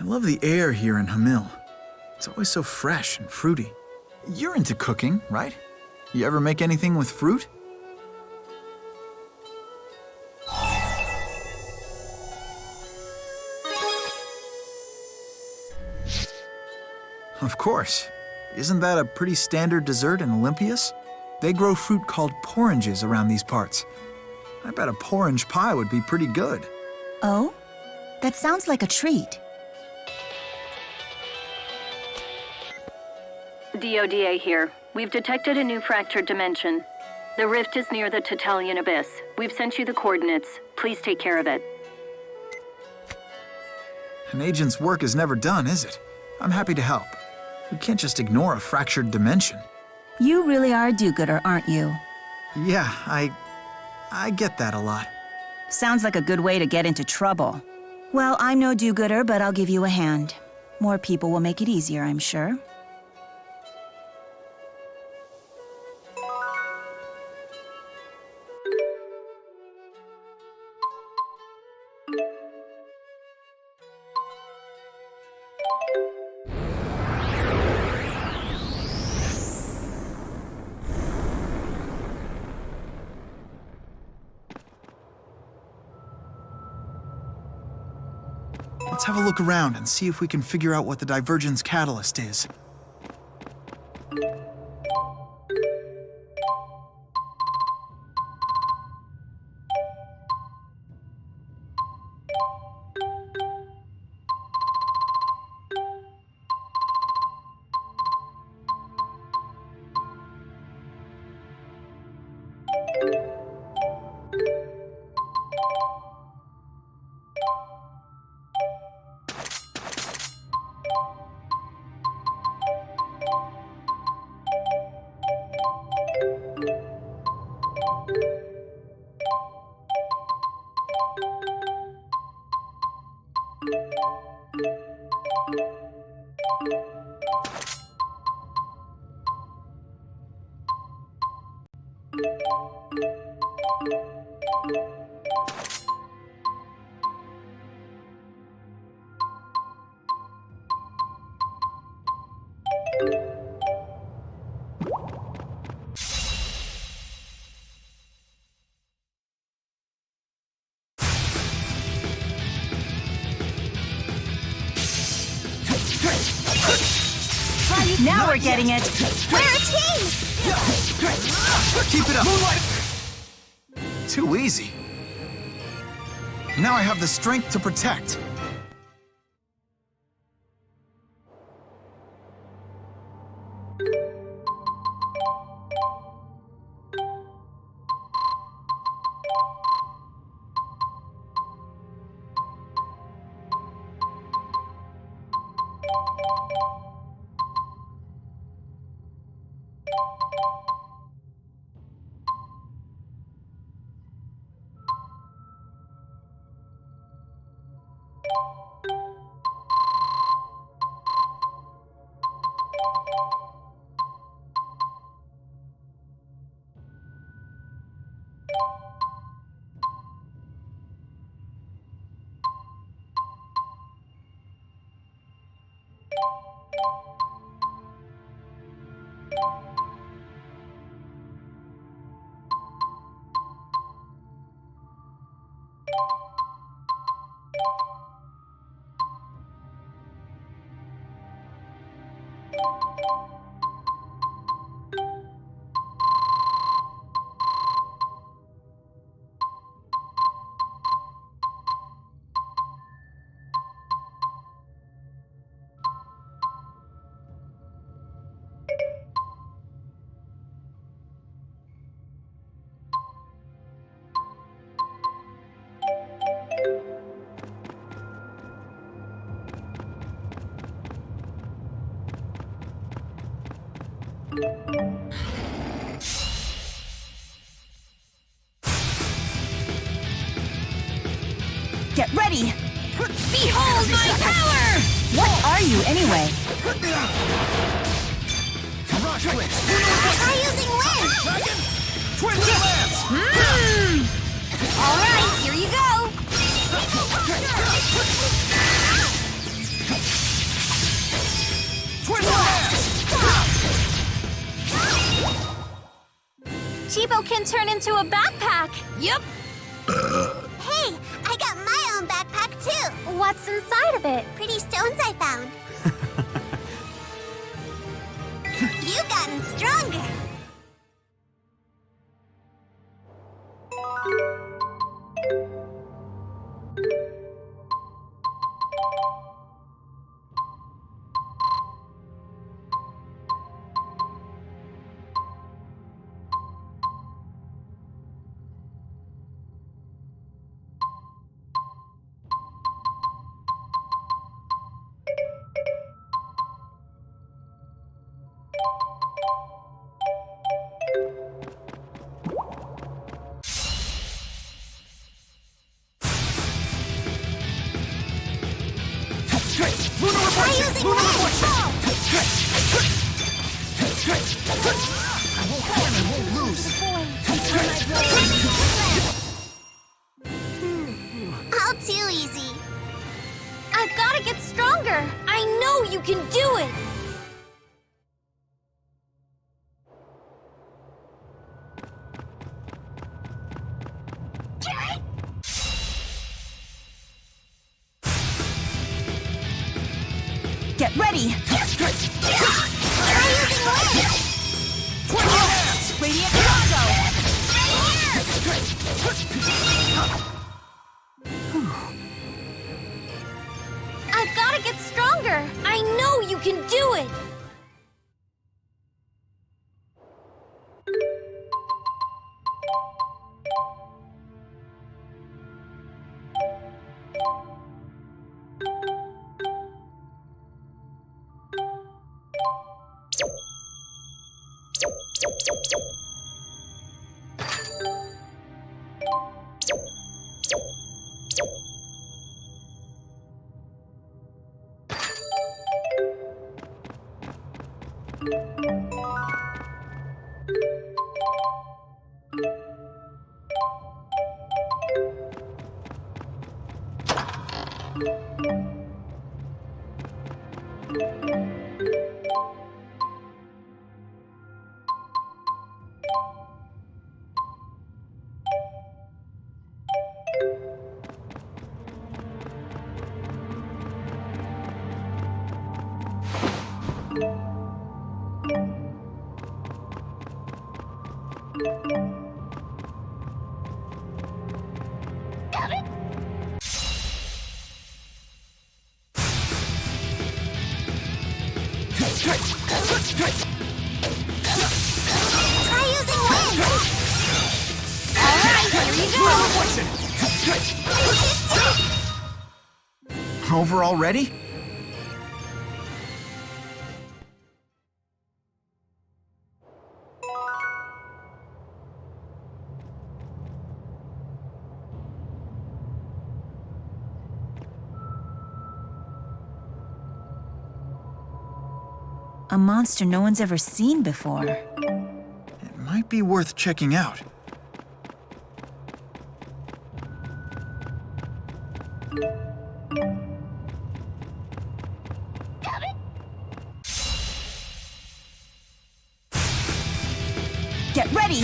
I love the air here in Hamil. It's always so fresh and fruity. You're into cooking, right? You ever make anything with fruit? Of course. Isn't that a pretty standard dessert in Olympias? They grow fruit called porringes around these parts. I bet a porringe pie would be pretty good. Oh? That sounds like a treat. DODA here. We've detected a new fractured dimension. The rift is near the Tatalian Abyss. We've sent you the coordinates. Please take care of it. An agent's work is never done, is it? I'm happy to help. We can't just ignore a fractured dimension. You really are a do-gooder, aren't you? Yeah, I get that a lot. Sounds like a good way to get into trouble. Well, I'm no do-gooder, but I'll give you a hand. More people will make it easier, I'm sure. Let's have a look around and see if we can figure out what the divergence catalyst is. Now we're getting it! We're a team! Keep it up! Too easy. Now I have the strength to protect. Get ready! Behold my power! What are you, anyway? Try using wind! Twin lance! All right, here you go! cheapo can turn into a backpack. Yep. Hey, I got my own backpack too. What's inside of it? Pretty stones I found. You've gotten stronger. Try using wind! I won't lose. All too easy. I've got to get stronger. I know you can do it. Get ready! Try using wind! Radiant Drago! I've got to get stronger. I know you can do it. Try using wind! Alright, here you go! Over already? A monster no one's ever seen before. It might be worth checking out. Get ready!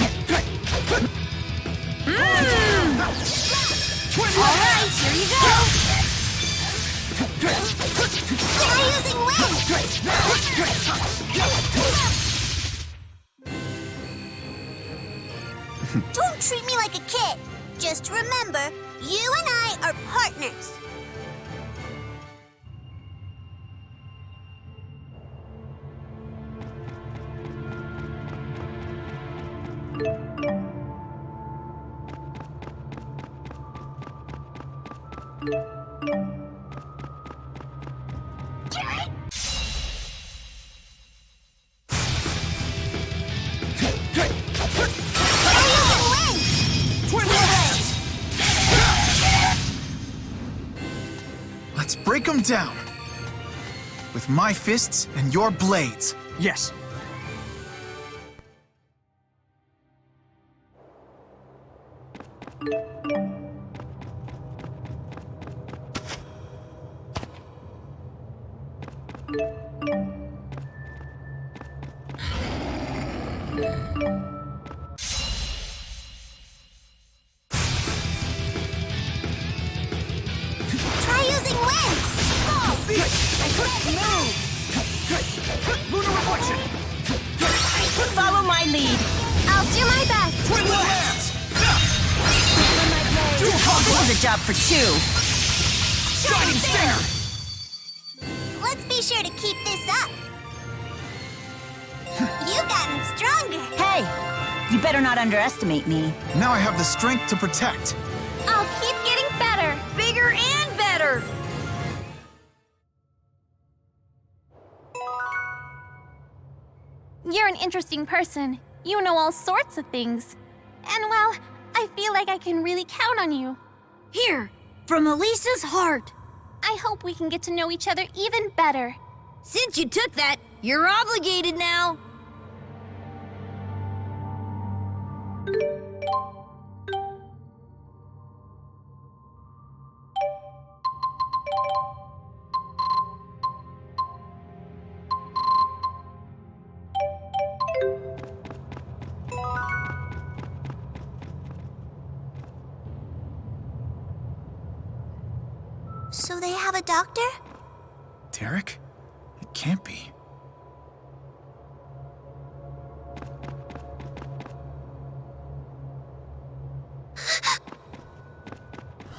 Alright, here you go! Try using wind! Don't treat me like a kid. Just remember, you and I are partners. Let's break them down. With my fists and your blades. Yes. Lunar reflection! Follow my lead. I'll do my best. Twin will hands! On my blade. Dual combo! This is a job for two. Shining stinger! Let's be sure to keep this up. You've gotten stronger. Hey, you better not underestimate me. Now I have the strength to protect. I'll keep getting better. Bigger and better. You're an interesting person. You know all sorts of things. And well, I feel like I can really count on you. Here, from Elisa's heart. I hope we can get to know each other even better. Since you took that, you're obligated now. So they have a doctor? Derek? It can't be.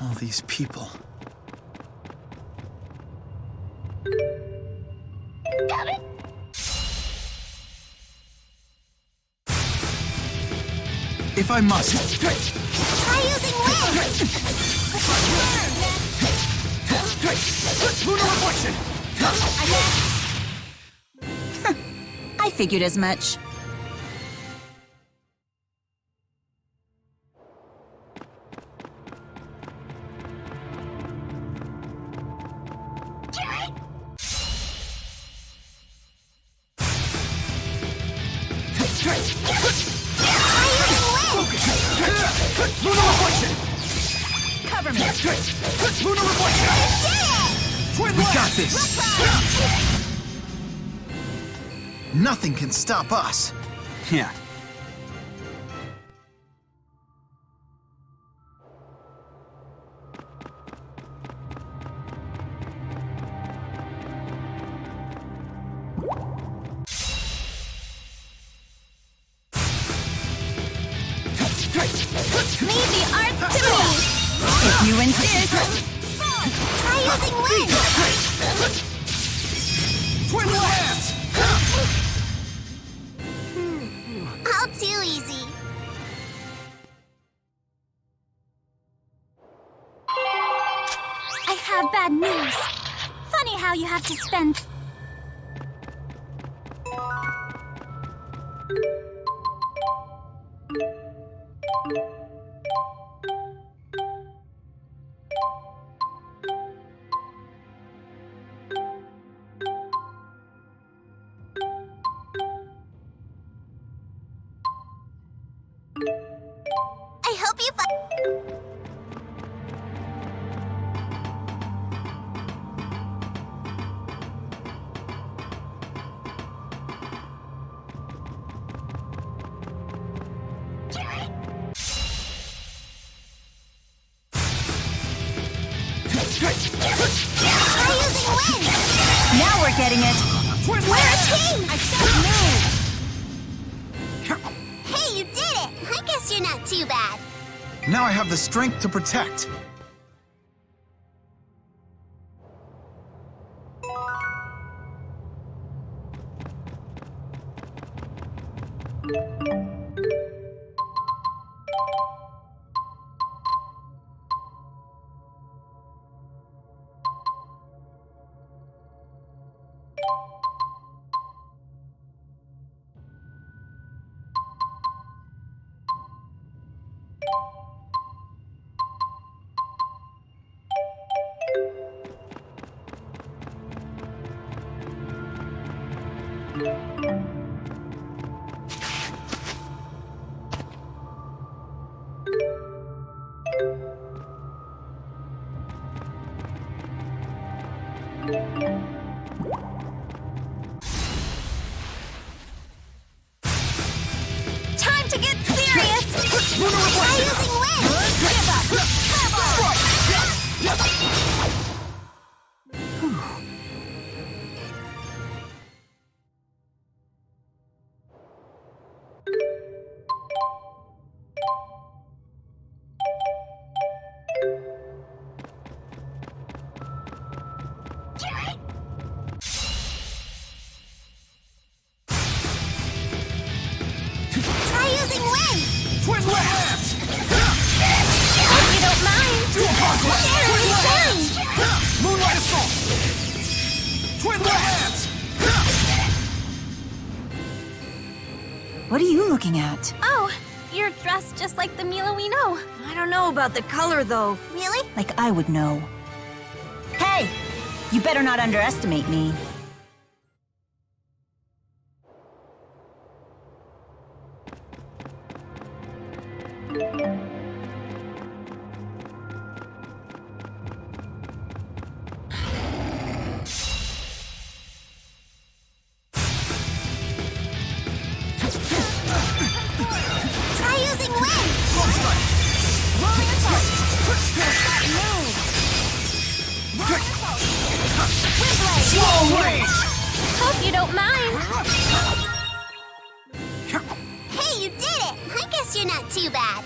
All these people. Got it. If I must. Try using wind. Lunar reflection! I figured as much. Lunar reflection! Cover me. Lunar reflection! Twin We blast! got this! Nothing can stop us. Yeah. Leave the arts to me. If you insist. Try using wind. Twin hands! All too easy. I have bad news. Funny how you have to spend. I hope you find. Try using wind. Now we're getting it. We're a team. I said no. Hey, you did it. I guess you're not too bad. Now I have the strength to protect. Time to get serious. Try using wind. Give up. looking at? Oh, you're dressed just like the Mila we know. I don't know about the color, though. Really? Like I would know. Hey! You better not underestimate me. Try using wind! Slow range! Hope you don't mind. Hey, you did it! I guess you're not too bad.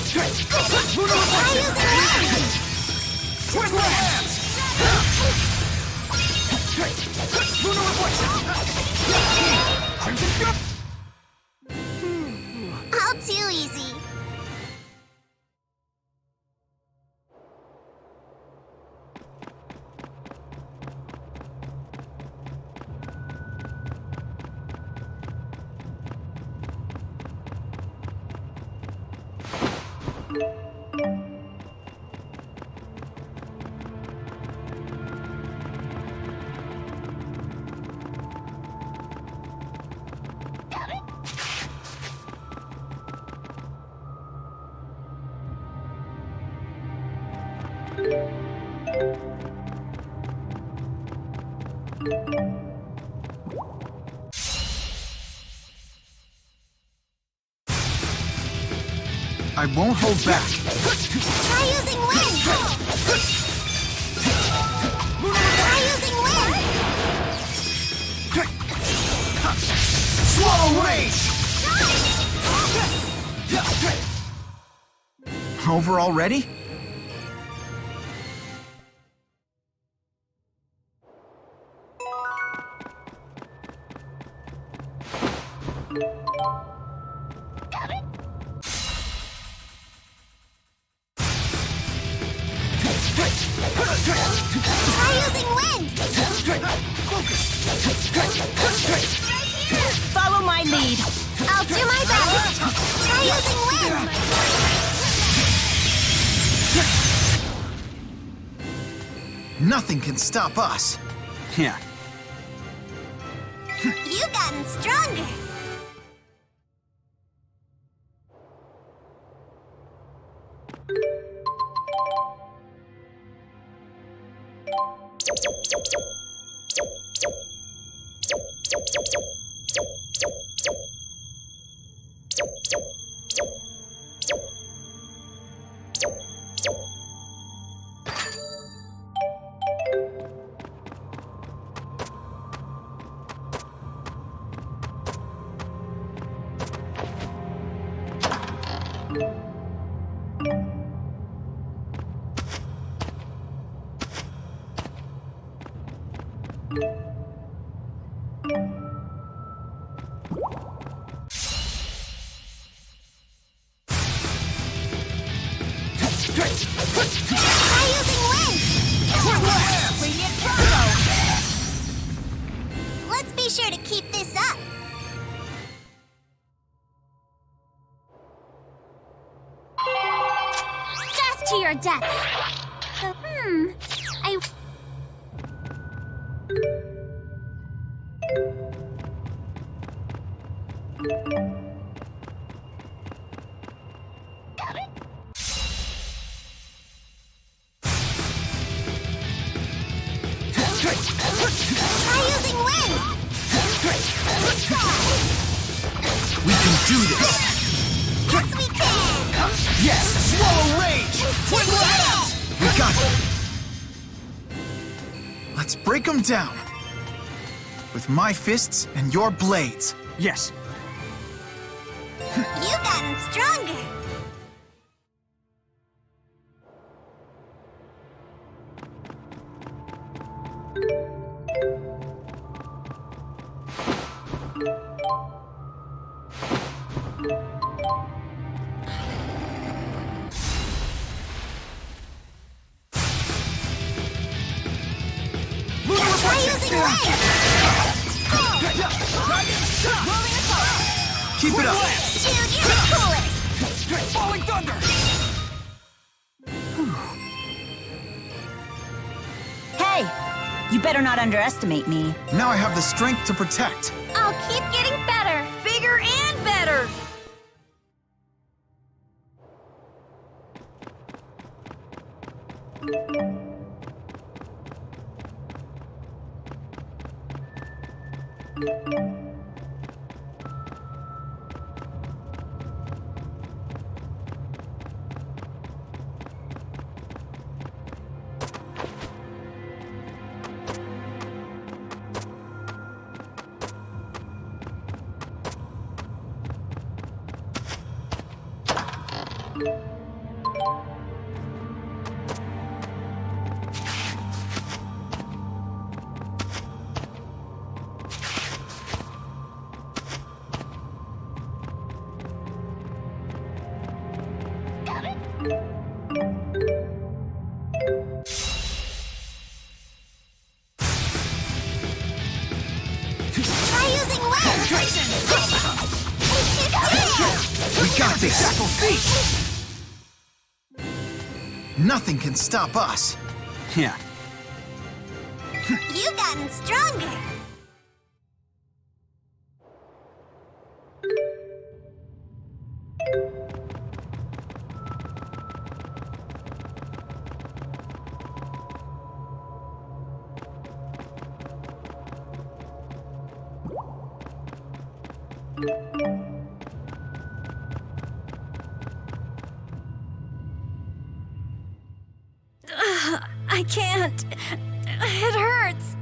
Try using wind! Twinkle hands! Lunar reflection! All too easy. I won't hold back. Try using wind! Try using wind! Slow range! Over already? Try using wind! Follow my lead. I'll do my best! Try using wind! Nothing can stop us. Yeah. You've gotten stronger! Try using wind! Radiant combo! Let's be sure to keep this up. Death to your debts. I... Try using wind! We can do this. Yes, we can! Yes! Slow range! We did it! We got Let's break them down. With my fists and your blades. Yes. You've gotten stronger. Try using legs. Keep it up. Dude, you're the coolest. Falling thunder! Hey! You better not underestimate me. Now I have the strength to protect. I'll keep getting better. Bigger and better! Try using legs. We got this. Nothing can stop us. Yeah. You've gotten stronger. I can't. It hurts.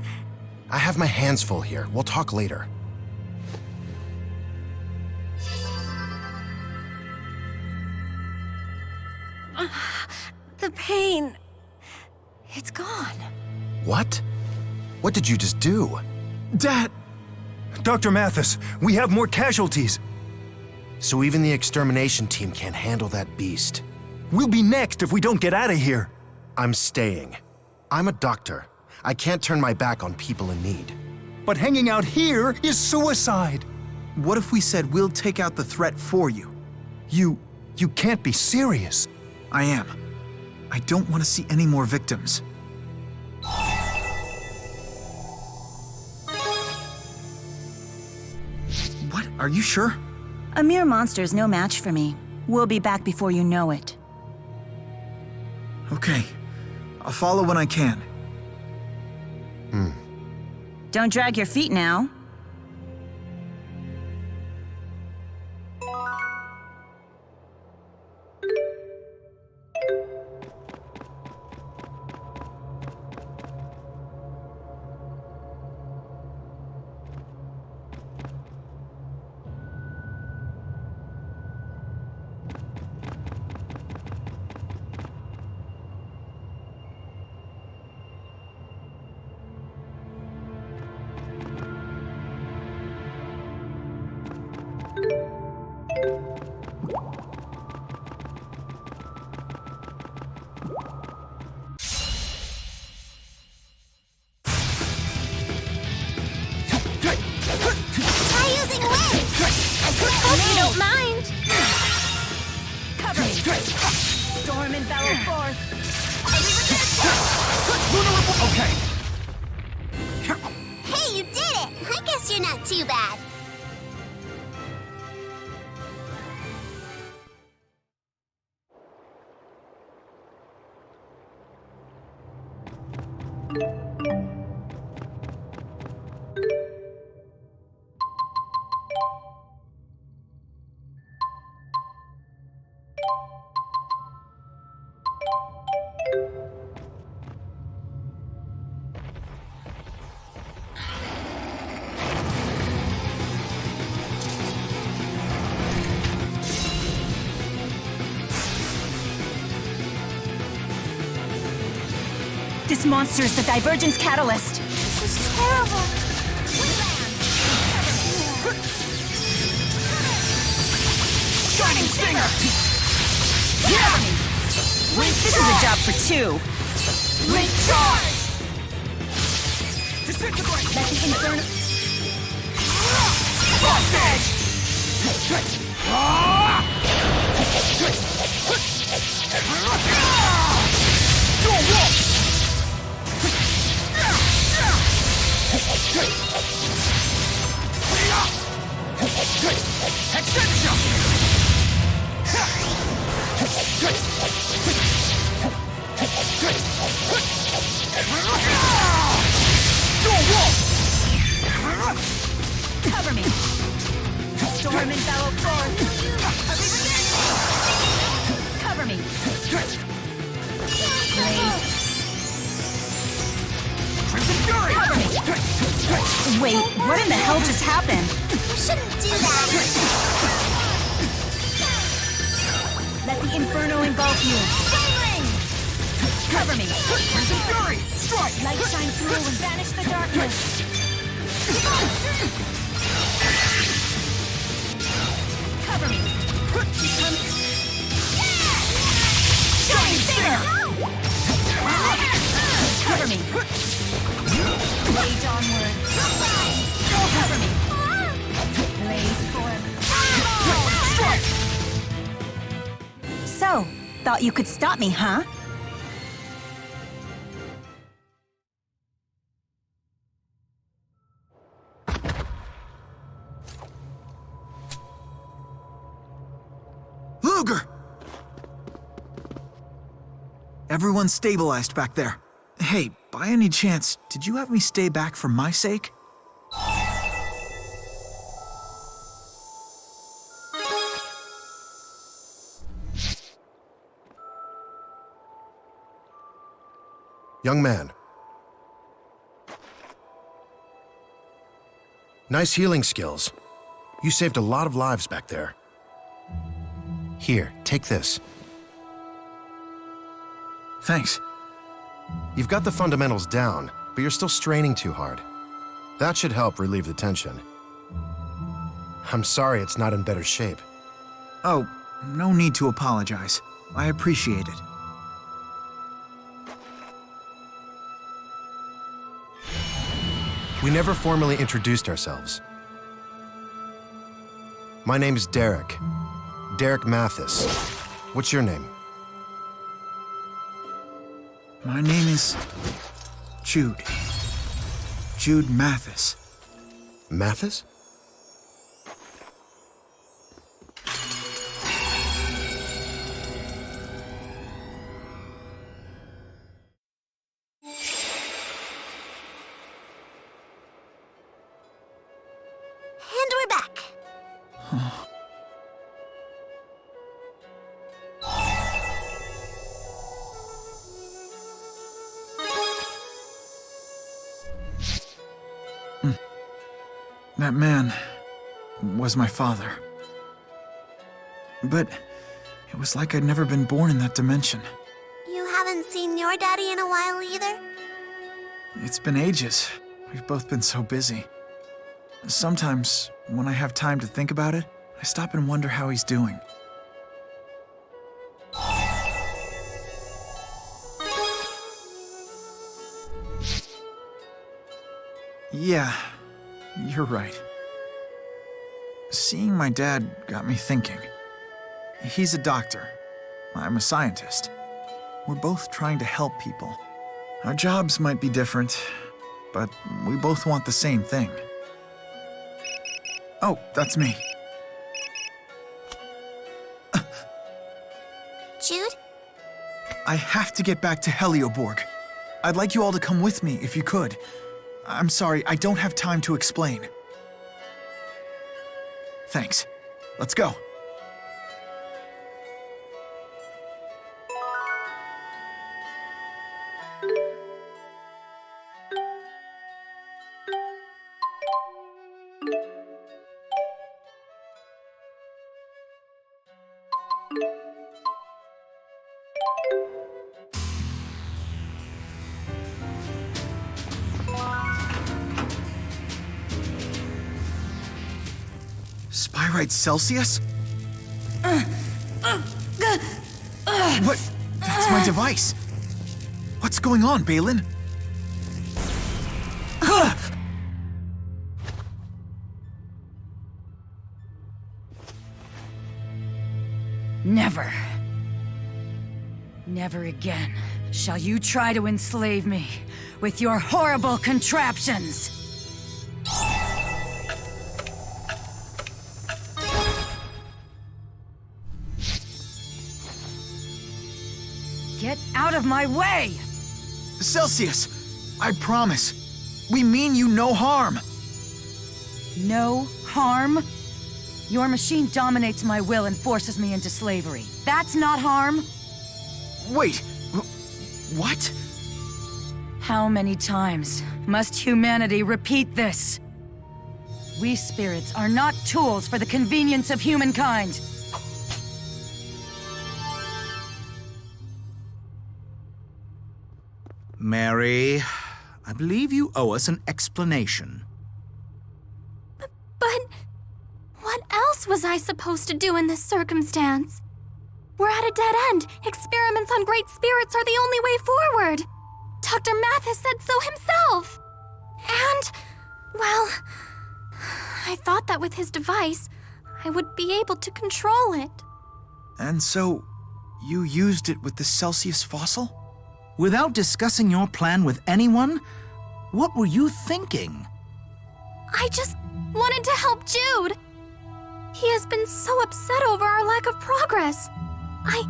I have my hands full here. We'll talk later. The pain. It's gone. What? What did you just do? Dad! Dr. Mathis, we have more casualties. So even the extermination team can't handle that beast. We'll be next if we don't get out of here. I'm staying. I'm a doctor. I can't turn my back on people in need. But hanging out here is suicide. What if we said we'll take out the threat for you? You can't be serious. I am. I don't want to see any more victims. What? Are you sure? A mere monster's no match for me. We'll be back before you know it. Okay. I'll follow when I can. Don't drag your feet now. Try using legs. Hope you don't mind. Cover me. Storm and bellow forth. Okay. Hey, you did it. I guess you're not too bad. This monster is the divergence catalyst. This is terrible. Shining Stinger! This is a job for two. Recharge! Disintegrate! Let the inferno... Frost Edge! Dual Wolf! Extension! Dual Wolf! Cover me. Storm and bellow forth. Cover me. Blaze. Crimson Fury! Cover me. Wait, what in the hell just happened? You shouldn't do that. Let the inferno engulf you. Cover me. Crimson Fury! Strike! Light shine through and banish the darkness. Cover me. She comes. Shining Stinger! Cover me. Rage onward. Cover me. Blaze forth. Strike! So, thought you could stop me, huh? Luger! Everyone's stabilized back there. Hey, by any chance, did you have me stay back for my sake? Young man. Nice healing skills. You saved a lot of lives back there. Here, take this. Thanks. You've got the fundamentals down, but you're still straining too hard. That should help relieve the tension. I'm sorry it's not in better shape. Oh, no need to apologize. I appreciate it. We never formally introduced ourselves. My name is Derek. Derek Mathis. What's your name? My name is Jude. Jude Mathis. Mathis? And we're back. That man was my father. But it was like I'd never been born in that dimension. You haven't seen your daddy in a while either? It's been ages. We've both been so busy. Sometimes, when I have time to think about it, I stop and wonder how he's doing. Yeah, you're right. Seeing my dad got me thinking. He's a doctor. I'm a scientist. We're both trying to help people. Our jobs might be different, but we both want the same thing. Oh, that's me. Jude? I have to get back to Helioborg. I'd like you all to come with me if you could. I'm sorry, I don't have time to explain. Thanks. Let's go. right, Celsius? What? That's my device. What's going on, Balin? Never. Never again shall you try to enslave me with your horrible contraptions. Get out of my way! Celsius, I promise. We mean you no harm. No harm? Your machine dominates my will and forces me into slavery. That's not harm? Wait, what? How many times must humanity repeat this? We spirits are not tools for the convenience of humankind. Mary, I believe you owe us an explanation. But what else was I supposed to do in this circumstance? We're at a dead end. Experiments on great spirits are the only way forward. Dr. Mathis said so himself. And, well, I thought that with his device, I would be able to control it. And so, you used it with the Celsius fossil? Without discussing your plan with anyone? What were you thinking? I just wanted to help Jude. He has been so upset over our lack of progress. I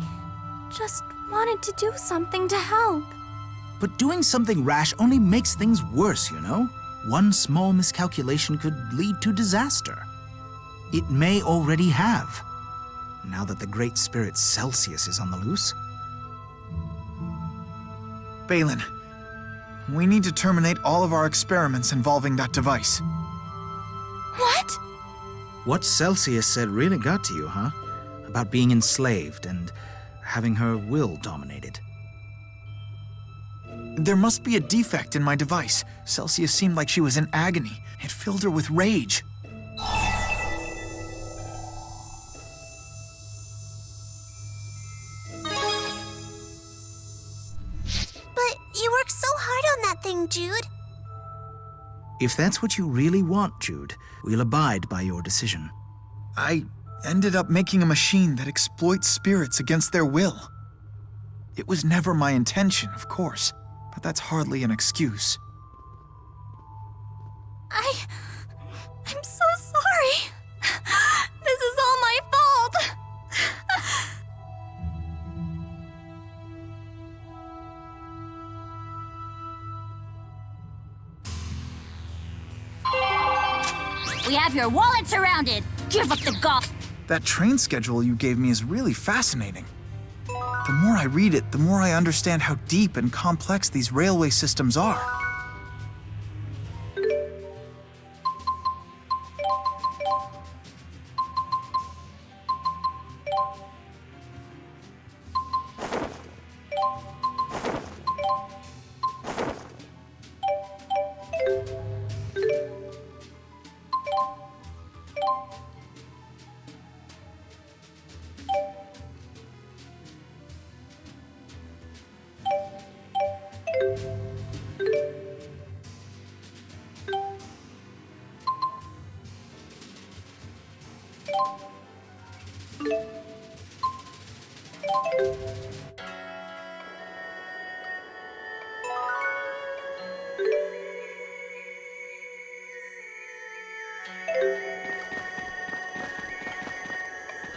just wanted to do something to help. But doing something rash only makes things worse, you know? One small miscalculation could lead to disaster. It may already have, now that the great spirit Celsius is on the loose. Balin, we need to terminate all of our experiments involving that device. What? What Celsius said really got to you, huh? About being enslaved and having her will dominated. There must be a defect in my device. Celsius seemed like she was in agony. It filled her with rage. But you worked so hard on that thing, Jude. If that's what you really want, Jude, we'll abide by your decision. I ended up making a machine that exploits spirits against their will. It was never my intention, of course, but that's hardly an excuse. I'm so sorry. This is all my fault. We have your wallet surrounded. Give up the golf. That train schedule you gave me is really fascinating. The more I read it, the more I understand how deep and complex these railway systems are.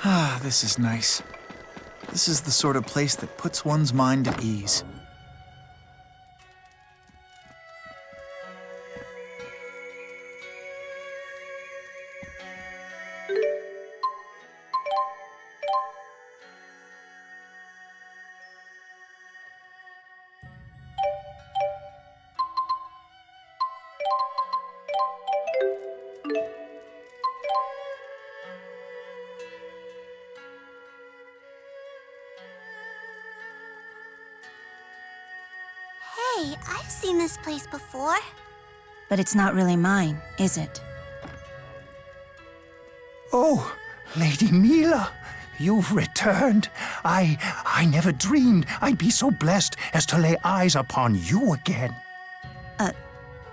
Ah, this is nice. This is the sort of place that puts one's mind at ease. Hey, I've seen this place before. But it's not really mine, is it? Oh, Lady Mila, you've returned. I never dreamed I'd be so blessed as to lay eyes upon you again.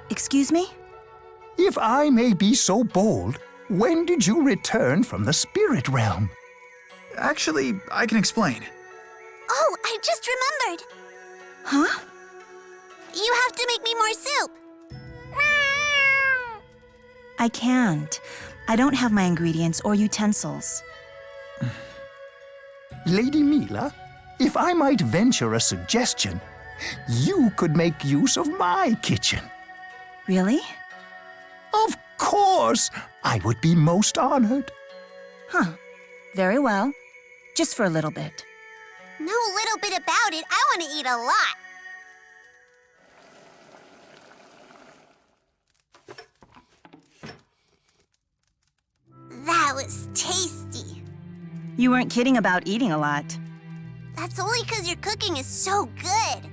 Excuse me? If I may be so bold, when did you return from the spirit realm? Actually, I can explain. Oh, I just remembered. Huh? You have to make me more soup. I can't. I don't have my ingredients or utensils. Lady Mila, if I might venture a suggestion, you could make use of my kitchen. Really? Of course! I would be most honored. Huh. Very well. Just for a little bit. No little bit about it. I want to eat a lot. That was tasty. You weren't kidding about eating a lot. That's only because your cooking is so good.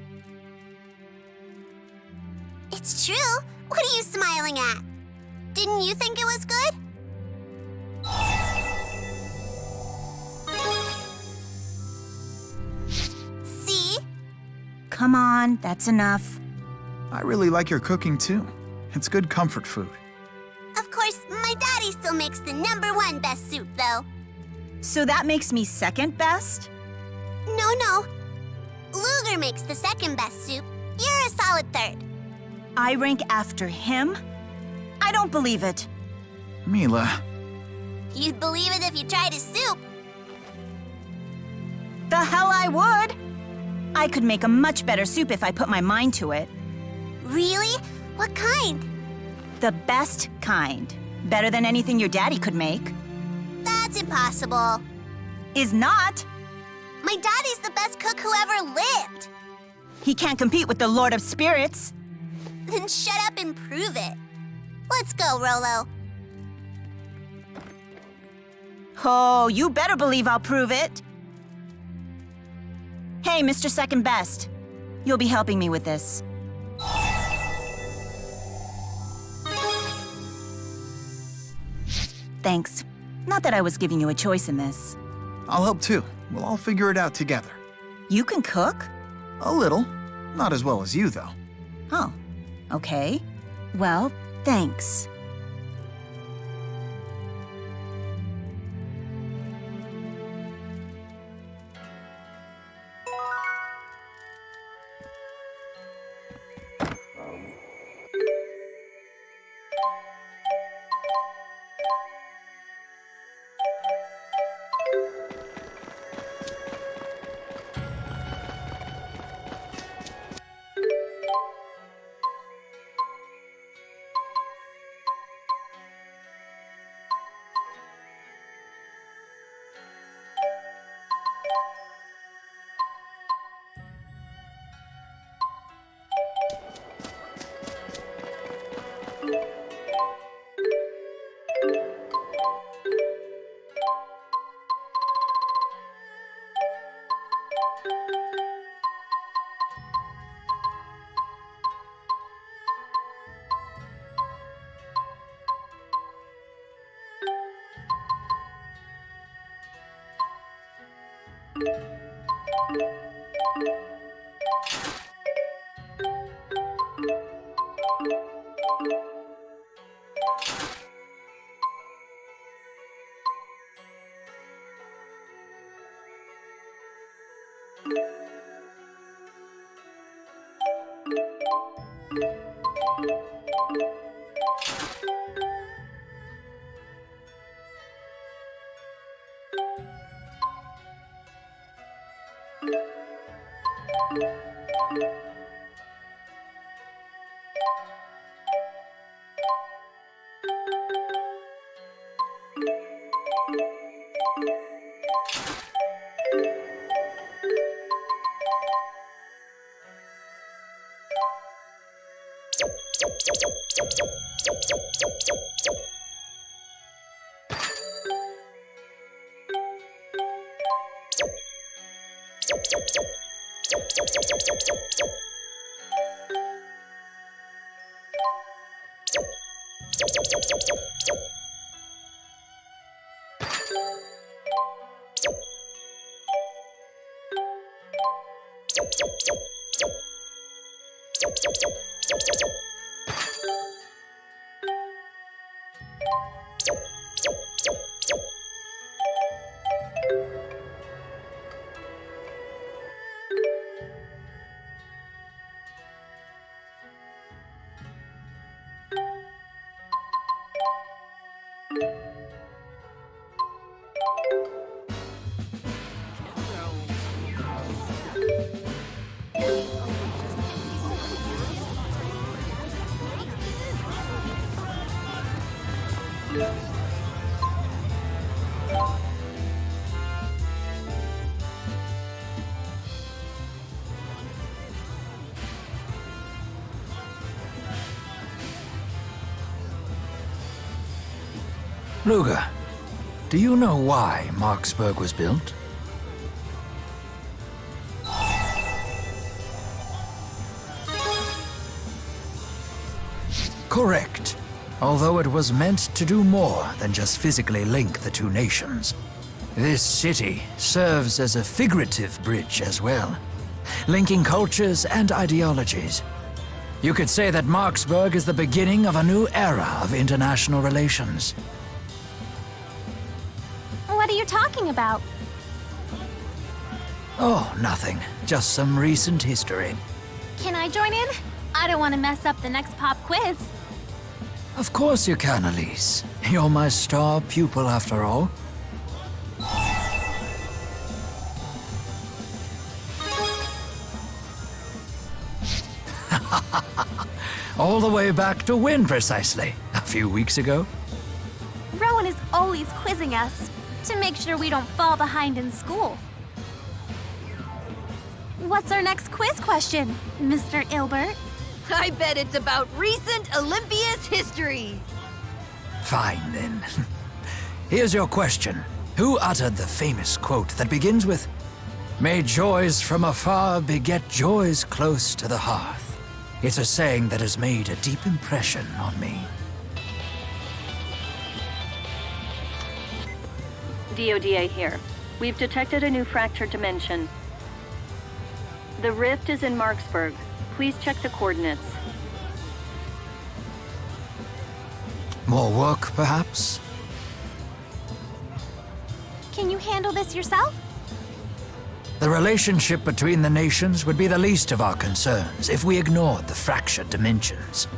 It's true. What are you smiling at? Didn't you think it was good? See? Come on, that's enough. I really like your cooking too. It's good comfort food. Of course, my daddy still makes the #1 best soup, though. So that makes me second best? No. Luger makes the second best soup. You're a solid third. I rank after him? I don't believe it. Mila, You'd believe it if you tried his soup. The hell I would! I could make a much better soup if I put my mind to it. Really? What kind? The best kind. Better than anything your daddy could make. That's impossible. Is not. My daddy's the best cook who ever lived. He can't compete with the Lord of Spirits. Then shut up and prove it. Let's go, Rolo. Oh, you better believe I'll prove it. Hey, Mr. Second Best. You'll be helping me with this. Thanks. Not that I was giving you a choice in this. I'll help too. We'll all figure it out together. You can cook? A little. Not as well as you, though. Oh, okay. Well, thanks. Luga, do you know why Marksburg was built? Correct. Although it was meant to do more than just physically link the two nations. This city serves as a figurative bridge as well, linking cultures and ideologies. You could say that Marksburg is the beginning of a new era of international relations. What are you talking about? Oh, nothing. Just some recent history. Can I join in? I don't want to mess up the next pop quiz. Of course you can, Elise. You're my star pupil after all. All the way back to when, precisely? A few weeks ago? Rowan is always quizzing us to make sure we don't fall behind in school. What's our next quiz question, Mr. Ilbert? I bet it's about recent Olympia's history. Fine, then. Here's your question. Who uttered the famous quote that begins with, "May joys from afar beget joys close to the hearth"? It's a saying that has made a deep impression on me. DODA here. We've detected a new fractured dimension. The rift is in Marksburg. Please check the coordinates. More work, perhaps? Can you handle this yourself? The relationship between the nations would be the least of our concerns if we ignored the fractured dimensions.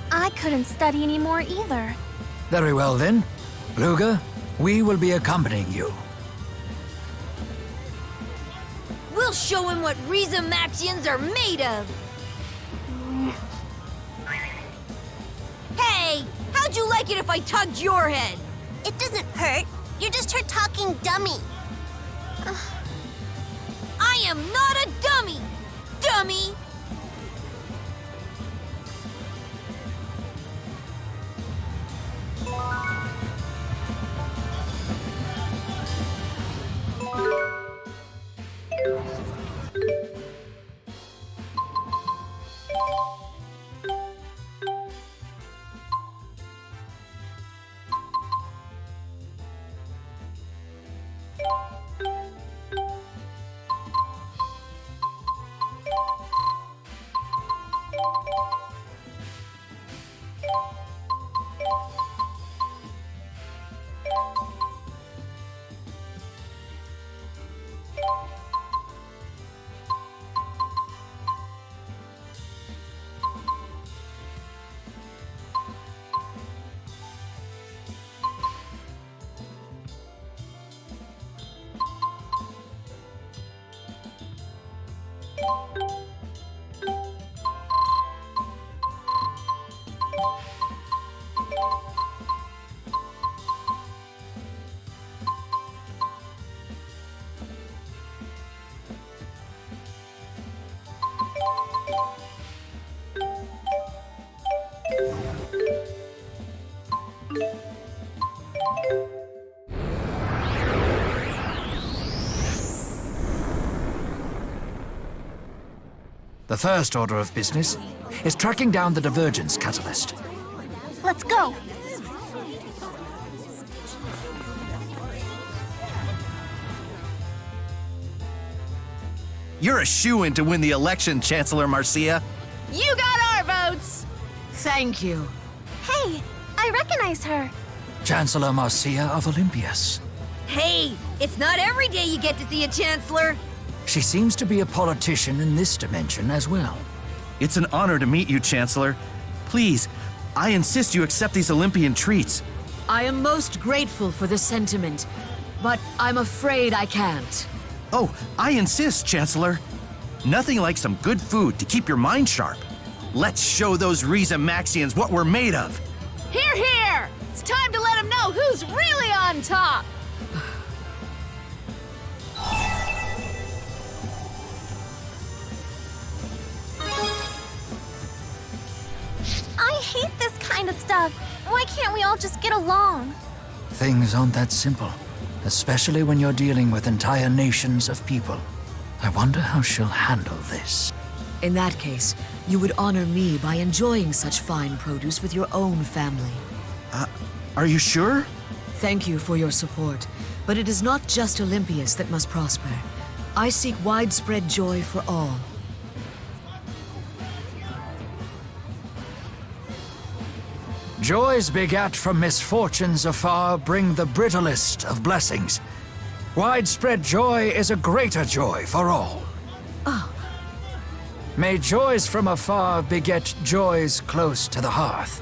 I couldn't study anymore either. Very well then. Luga, we will be accompanying you. We'll show him what Rhizamaxians are made of. Hey, how'd you like it if I tugged your head? It doesn't hurt. You're just her talking dummy. I am not a dummy, dummy! The first order of business is tracking down the divergence catalyst. Let's go. You're a shoo-in to win the election, Chancellor Marcia. You got our votes! Thank you. Hey, I recognize her. Chancellor Marcia of Olympias. Hey, it's not every day you get to see a Chancellor. She seems to be a politician in this dimension as well. It's an honor to meet you, Chancellor. Please, I insist you accept these Olympian treats. I am most grateful for the sentiment, but I'm afraid I can't. Oh, I insist, Chancellor. Nothing like some good food to keep your mind sharp. Let's show those Riza Maxians what we're made of. Here, here! It's time to let them know who's really on top! I hate this kind of stuff. Why can't we all just get along? Things aren't that simple, especially when you're dealing with entire nations of people. I wonder how she'll handle this. In that case, you would honor me by enjoying such fine produce with your own family. Are you sure? Thank you for your support, but it is not just Olympias that must prosper. I seek widespread joy for all. Joys begat from misfortunes afar bring the brittlest of blessings. Widespread joy is a greater joy for all. Oh. May joys from afar beget joys close to the hearth,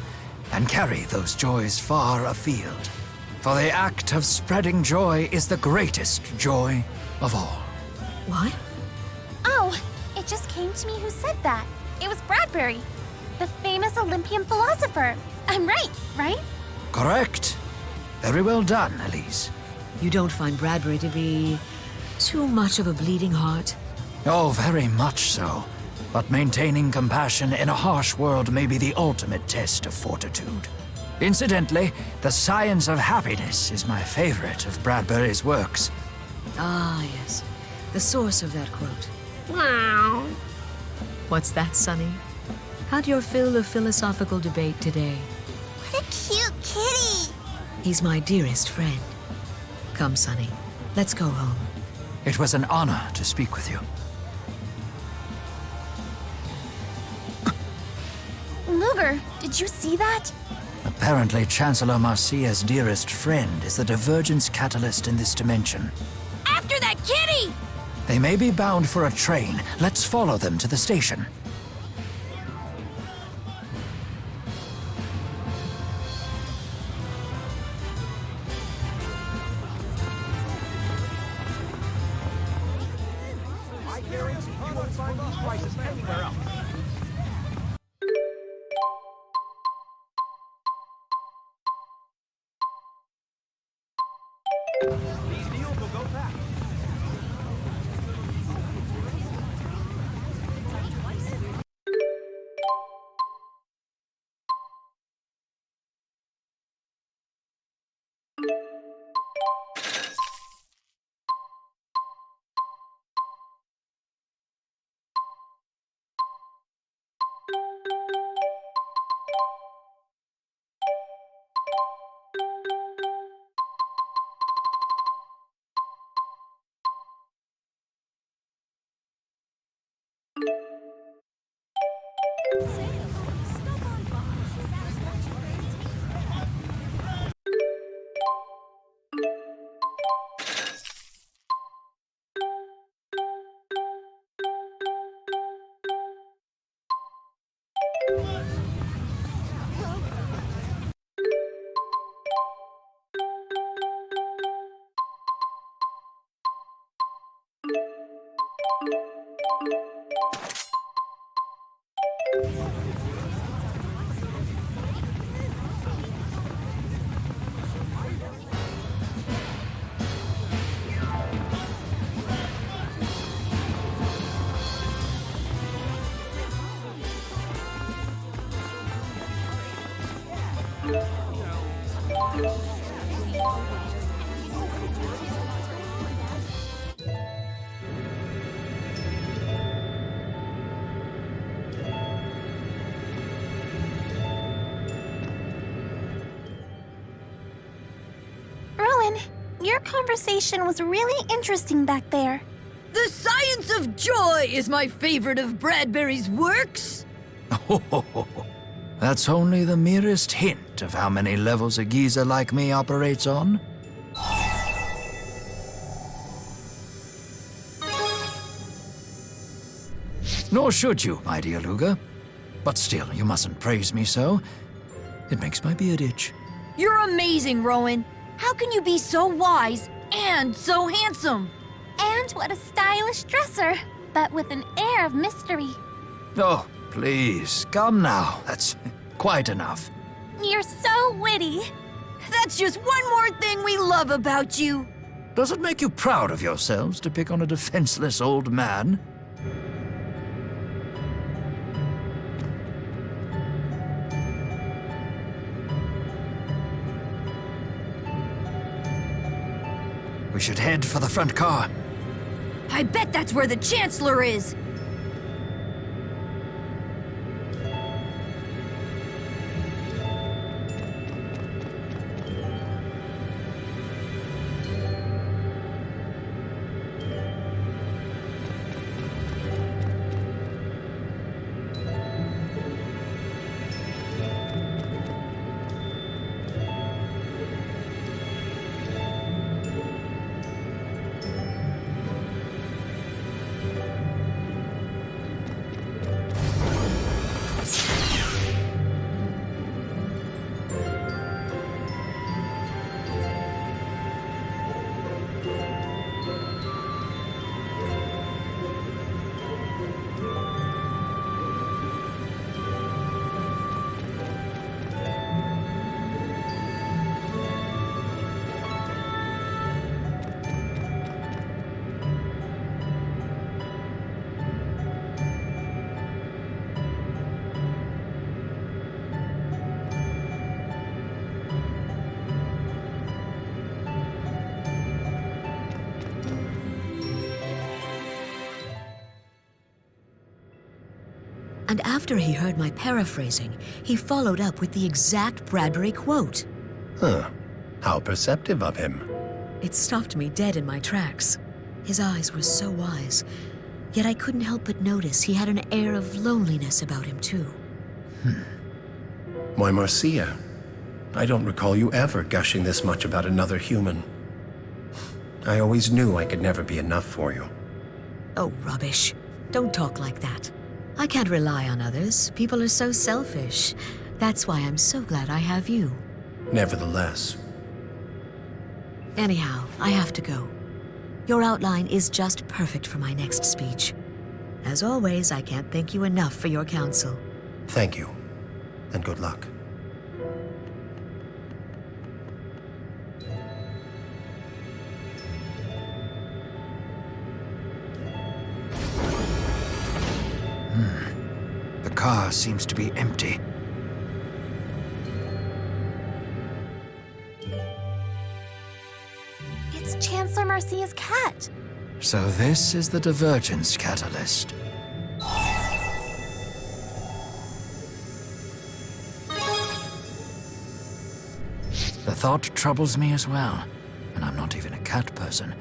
and carry those joys far afield. For the act of spreading joy is the greatest joy of all. What? Oh, it just came to me who said that. It was Bradbury, the famous Olympian philosopher. I'm right? Correct. Very well done, Elise. You don't find Bradbury to be too much of a bleeding heart? Oh, very much so. But maintaining compassion in a harsh world may be the ultimate test of fortitude. Incidentally, The Science of Happiness is my favorite of Bradbury's works. Ah, yes. The source of that quote. Wow. What's that, Sonny? How'd your fill of philosophical debate today? What a cute kitty! He's my dearest friend. Come, Sonny. Let's go home. It was an honor to speak with you. Luger, did you see that? Apparently, Chancellor Marcia's dearest friend is the divergence catalyst in this dimension. After that kitty! They may be bound for a train. Let's follow them to the station. Your conversation was really interesting back there. The science of joy is my favorite of Bradbury's works. That's only the merest hint of how many levels a geezer like me operates on. Nor should you, my dear Luga. But still, you mustn't praise me so. It makes my beard itch. You're amazing, Rowan. How can you be so wise and so handsome? And what a stylish dresser, but with an air of mystery. Oh, please, come now. That's quite enough. You're so witty. That's just one more thing we love about you. Does it make you proud of yourselves to pick on a defenseless old man? We should head for the front car. I bet that's where the Chancellor is. And after he heard my paraphrasing, he followed up with the exact Bradbury quote. Huh. How perceptive of him. It stopped me dead in my tracks. His eyes were so wise, yet I couldn't help but notice he had an air of loneliness about him, too. Why, Marcia, I don't recall you ever gushing this much about another human. I always knew I could never be enough for you. Oh, rubbish. Don't talk like that. I can't rely on others. People are so selfish. That's why I'm so glad I have you. Nevertheless. Anyhow, I have to go. Your outline is just perfect for my next speech. As always, I can't thank you enough for your counsel. Thank you, and good luck. The car seems to be empty. It's Chancellor Marcia's cat. So this is the divergence catalyst. The thought troubles me as well, and I'm not even a cat person.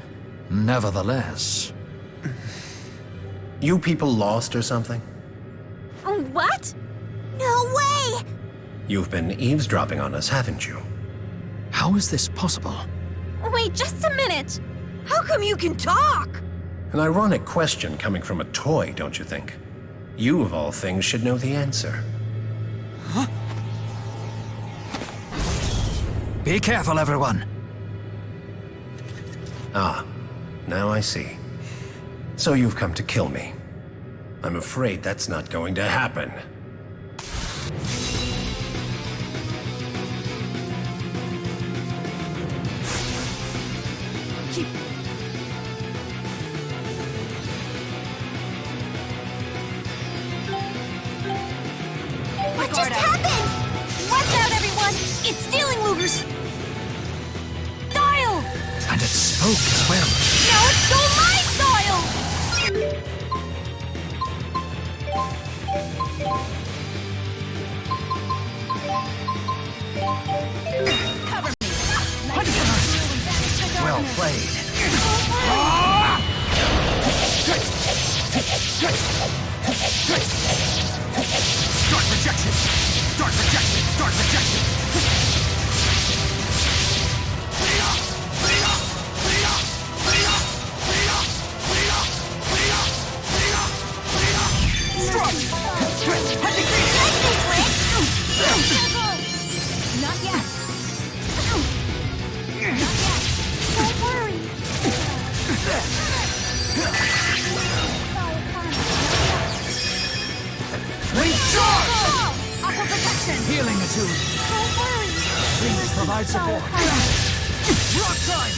Nevertheless... You people lost or something? What? No way! You've been eavesdropping on us, haven't you? How is this possible? Wait just a minute. How come you can talk? An ironic question coming from a toy, don't you think? You, of all things, should know the answer. Huh? Be careful, everyone. Ah, now I see. So you've come to kill me. I'm afraid that's not going to happen. What just happened? Watch out, everyone! It's stealing Luger's style! And it spoke as well. Now it stole my style! Cover me! Well played. gratitude. Don't worry. Please provide support. Rock time!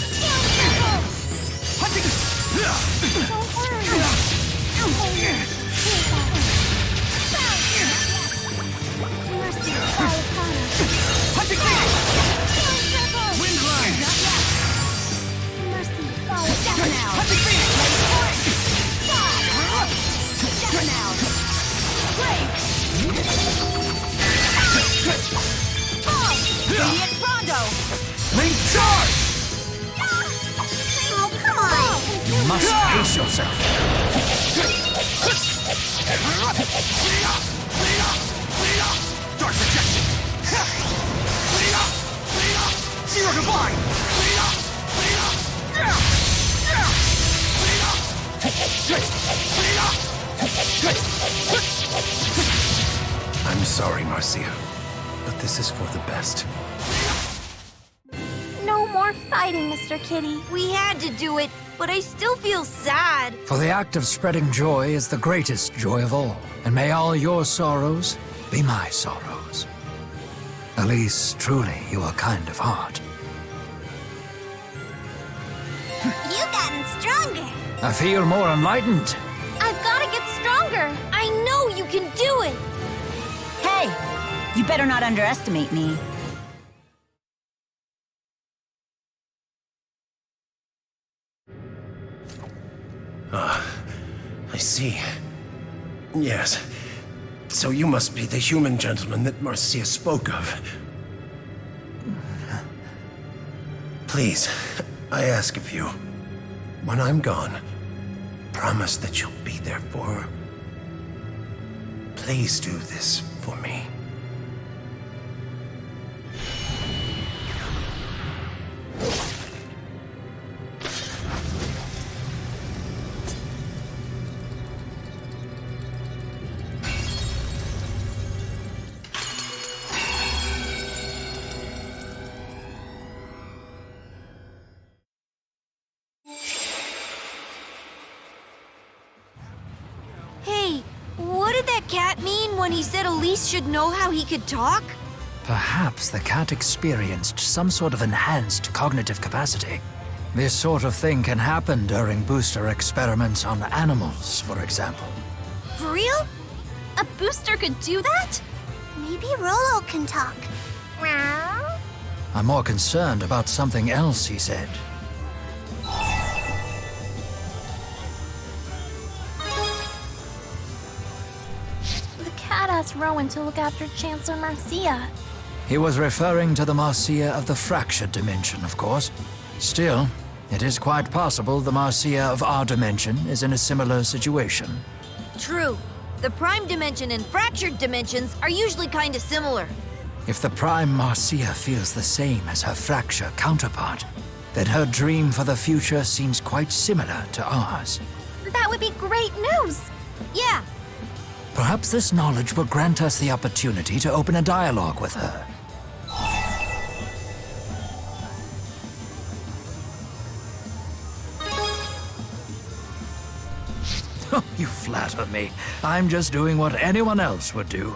Hunting! Don't worry. Mercy, fall upon us. Hunting! Wind line! Mercy, fall upon us. Now. Hunting Phoenix! Death now. Radiant Rondo. Link charge! Oh, come on! You must pace yourself. Dark projection! Zero divine! I'm sorry, Marcia, but this is for the best. No more fighting, Mr. Kitty. We had to do it, but I still feel sad. For the act of spreading joy is the greatest joy of all, and may all your sorrows be my sorrows. Elise, truly, you are kind of heart. You've gotten stronger. I feel more enlightened. I've got to get stronger. I know you can do it. Hey, you better not underestimate me. I see. Yes. So you must be the human gentleman that Marcia spoke of. Please, I ask of you, when I'm gone, promise that you'll be there for her. Please do this for me. Hey, what did that cat mean when he said Elise should know how he could talk? Perhaps the cat experienced some sort of enhanced cognitive capacity. This sort of thing can happen during booster experiments on animals, for example. For real? A booster could do that? Maybe Rolo can talk. Meow. I'm more concerned about something else, he said. The cat asked Rowan to look after Chancellor Marcia. He was referring to the Marcia of the fractured dimension, of course. Still, it is quite possible the Marcia of our dimension is in a similar situation. True. The prime dimension and fractured dimensions are usually kind of similar. If the prime Marcia feels the same as her fracture counterpart, then her dream for the future seems quite similar to ours. That would be great news. Yeah. Perhaps this knowledge will grant us the opportunity to open a dialogue with her. You flatter me. I'm just doing what anyone else would do.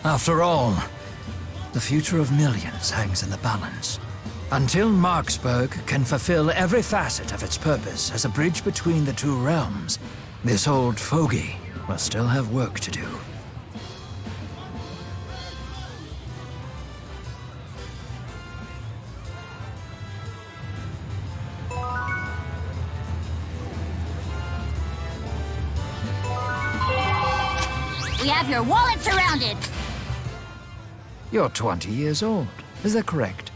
After all, the future of millions hangs in the balance. Until Marksburg can fulfill every facet of its purpose as a bridge between the two realms, this old fogey will still have work to do. We have your wallet surrounded. You're 20 years old, is that correct?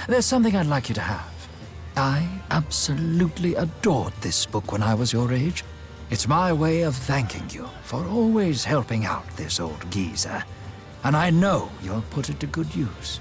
There's something I'd like you to have. I absolutely adored this book when I was your age. It's my way of thanking you for always helping out this old geezer. And I know you'll put it to good use.